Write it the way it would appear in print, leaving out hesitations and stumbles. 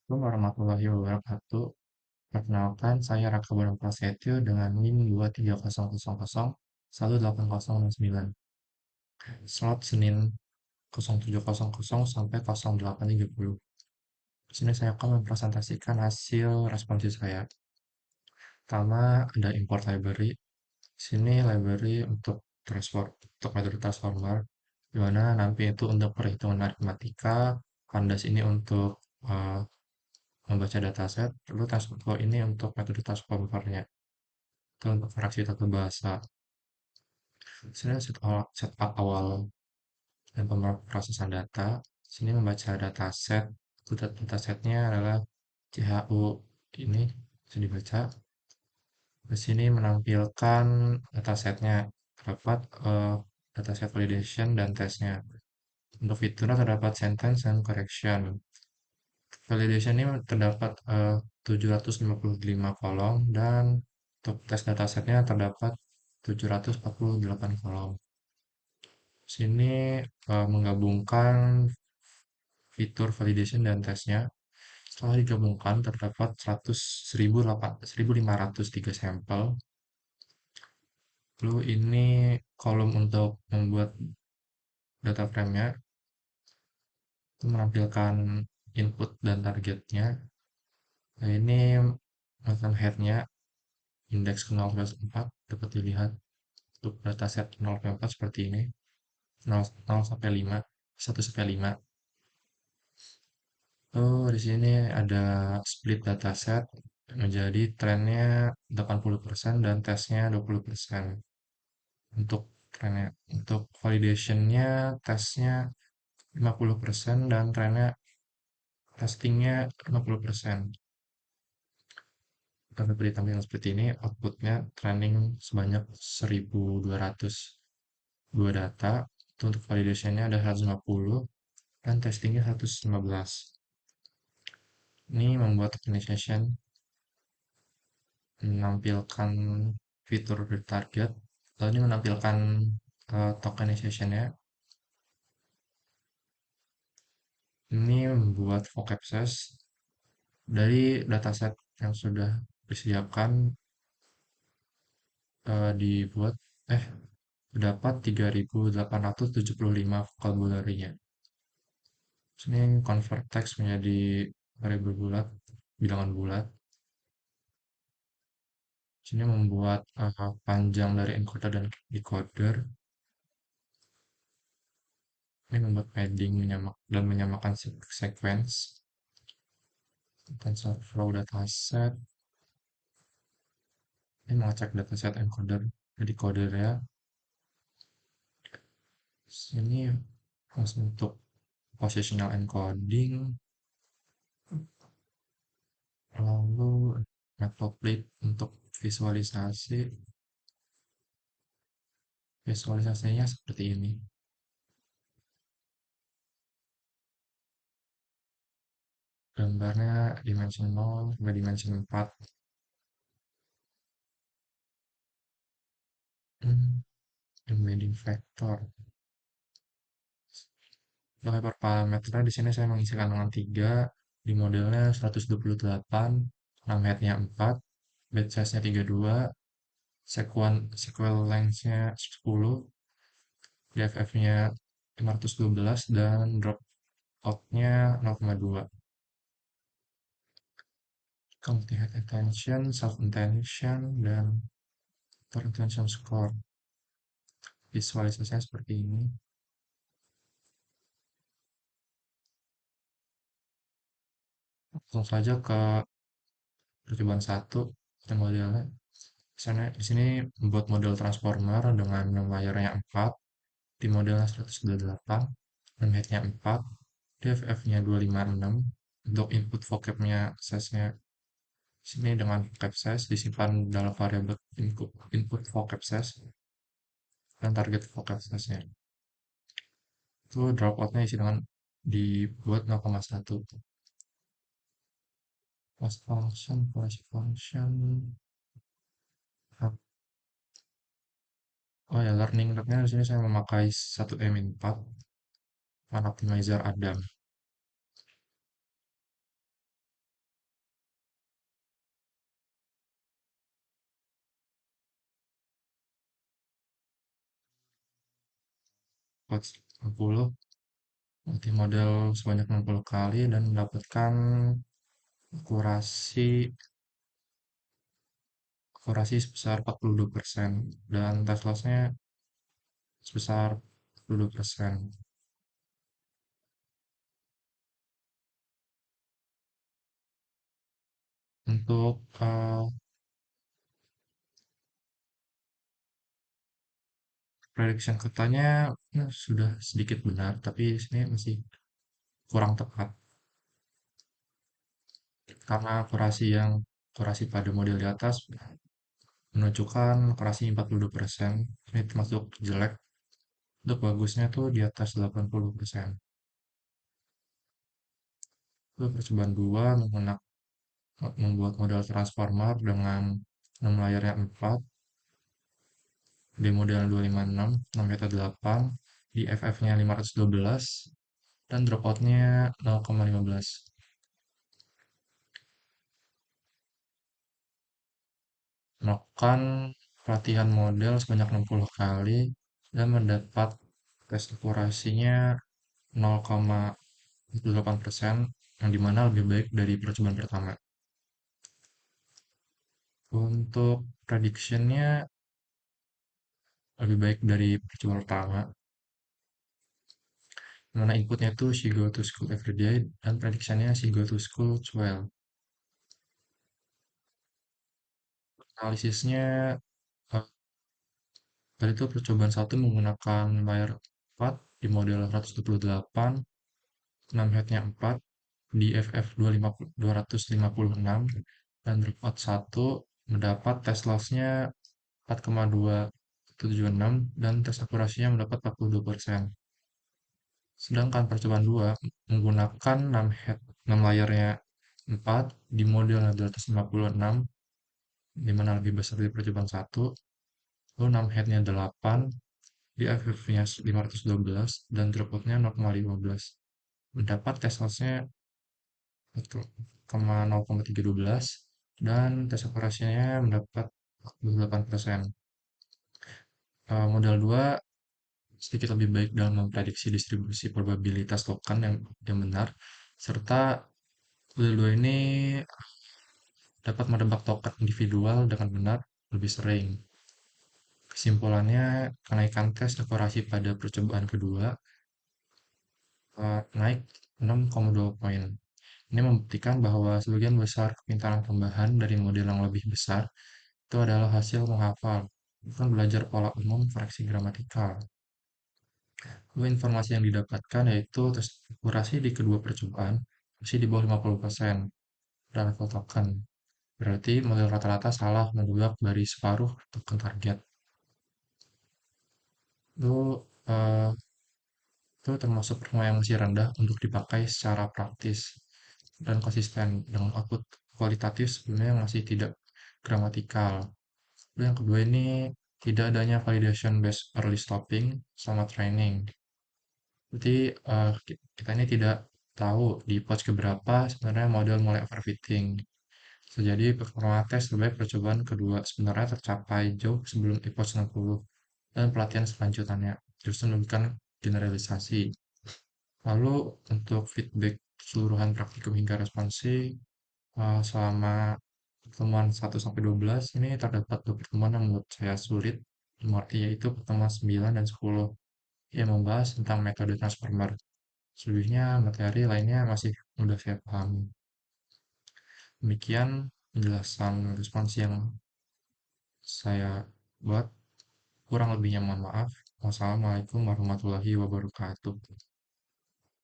Assalamualaikum warahmatullahi wabarakatuh. Perkenalkan, saya Raka Budi Prasetyo dengan NIM 23000 1809. Slot Senin 07.00 sampai 08.30. Di sini saya akan mempresentasikan hasil responsi saya. Pertama, ada import library. Sini library untuk metode transformer, di mana nanti itu untuk perhitungan aritmatika, pandas ini untuk eh, membaca dataset, lalu transform ini untuk metode transformernya, itu untuk fraksi tata bahasa. Sini setup awal dan pemrosesan data. Sini membaca dataset, datasetnya adalah CHU ini bisa dibaca. Di sini menampilkan datasetnya, terdapat dataset validation dan tesnya. Untuk fiturnya terdapat sentence and correction. Validation ini terdapat 755 kolom dan untuk tes datasetnya terdapat 748 kolom. Sini menggabungkan fitur validation dan tesnya. Setelah digabungkan terdapat 1503 sampel. Lalu ini kolom untuk membuat data frame-nya, itu menampilkan input dan targetnya. Nah, ini merupakan head-nya, indeks ke 0 dapat dilihat untuk dataset 0,4 seperti ini, 0 sampai 5, 1 sampai 5. Oh, di sini ada split dataset menjadi trennya 80% dan tesnya 20%. Untuk trennya, untuk validationnya, tesnya 50% dan trennya testingnya 50%. Dapat ditampilkan seperti ini, outputnya training sebanyak 1202 data, itu untuk validationnya ada 150 dan testingnya 115. Ini membuat optimization menampilkan fitur target, lalu ini menampilkan tokenization-nya. Ini membuat vocab ses dari dataset yang sudah disediakan, dibuat terdapat 3875 vocabulary-nya. Sini convert text menjadi variabel bulat, bilangan bulat. Sini membuat panjang dari encoder dan decoder. Ini membuat padding dan menyamakan sequence. TensorFlow dataset. Ini mengecek dataset encoder dan decoder ya. Sini untuk positional encoding. Lalu matplotlib untuk visualisasi. Visualisasinya seperti ini. Gambarnya dimensi 0 sampai dimensi 4. Embedding vector. Untuk hyperparameternya di sini saya mengisi kandungan 3, di modelnya 128, 6 headnya 4, bed size-nya 32, sequel length-nya 10, DFF-nya 512, dan dropout-nya 0,2. Multi-head attention, self-attention, dan attention score. Visualisasinya seperti ini. Langsung saja ke percobaan 1 modelnya. Di sini membuat model transformer dengan layarnya 4, di modelnya 128, dan headnya 4, DFF-nya 256, untuk input vocab-nya size-nya sini dengan vocab size disimpan dalam variabel input vocab size dan target vocab size-nya. Itu dropout-nya isi dengan dibuat 0,1. Post function, policy function. Oh ya, learning rate-nya di sini saya memakai 1M4 Fun Optimizer Adam. Quotes 60, multi model sebanyak 60 kali dan mendapatkan akurasi akurasi sebesar 42% dan test loss-nya sebesar 42%. Untuk prediction katanya sudah sedikit benar, tapi di sini masih kurang tepat karena akurasi pada model di atas menunjukkan akurasi 42%. Ini termasuk jelek. Untuk bagusnya tuh di atas 80%. Itu percobaan 2 membuat model transformer dengan 6 layarnya 4 di model 256, 6 beta 8, di FF-nya 512, dan dropout-nya 0,15. Melakukan pelatihan model sebanyak 60 kali dan mendapat tes akurasinya 0,48%, yang dimana lebih baik dari percobaan pertama. Untuk prediction-nya lebih baik dari percobaan pertama, mana inputnya itu she go to school every day dan prediksinya she go to school 12. Analisisnya eh, tadi itu percobaan satu menggunakan layar 4 di model 128, 6 headnya 4 di FF 256 dan dropout 1 mendapat tes loss-nya 4,276 dan tes akurasinya mendapat 42%. Sedangkan percobaan 2 menggunakan 6 head 6 layarnya 4 di model 256, di mana lebih besar dari percobaan 1, lalu 6 headnya 8 di FF-nya 512 dan dropout-nya 0,15. Mendapat tes loss-nya 0,312 dan tes akurasinya mendapat 48%. Model 2 sedikit lebih baik dalam memprediksi distribusi probabilitas token yang benar, serta model 2 ini dapat menebak token individual dengan benar lebih sering. Kesimpulannya, kenaikan tes akurasi pada percobaan kedua naik 6,2 poin. Ini membuktikan bahwa sebagian besar kepintaran tambahan dari model yang lebih besar itu adalah hasil menghafal, bukan belajar pola umum koreksi gramatikal. Lalu informasi yang didapatkan yaitu tes akurasi di kedua percobaan masih di bawah 50% dan level token. Berarti model rata-rata salah menebak dari separuh token target. Itu, eh, itu termasuk performa yang masih rendah untuk dipakai secara praktis dan konsisten dengan output kualitatif sebenarnya yang masih tidak gramatikal. Lalu yang kedua ini tidak adanya validation based early stopping sama training. Berarti kita ini tidak tahu di pouch keberapa sebenarnya model mulai overfitting. Bisa jadi performa tes terbaik percobaan kedua sebenarnya tercapai jauh sebelum epoch 60 dan pelatihan selanjutnya justru menunjukkan generalisasi. Lalu untuk feedback keseluruhan praktikum hingga responsi selama pertemuan 1 sampai 12 ini terdapat dua pertemuan yang menurut saya sulit, yaitu pertemuan 9 dan 10 yang membahas tentang metode transformer. Selebihnya materi lainnya masih mudah saya pahami. Demikian penjelasan respons yang saya buat. Kurang lebihnya mohon maaf. Wassalamualaikum warahmatullahi wabarakatuh.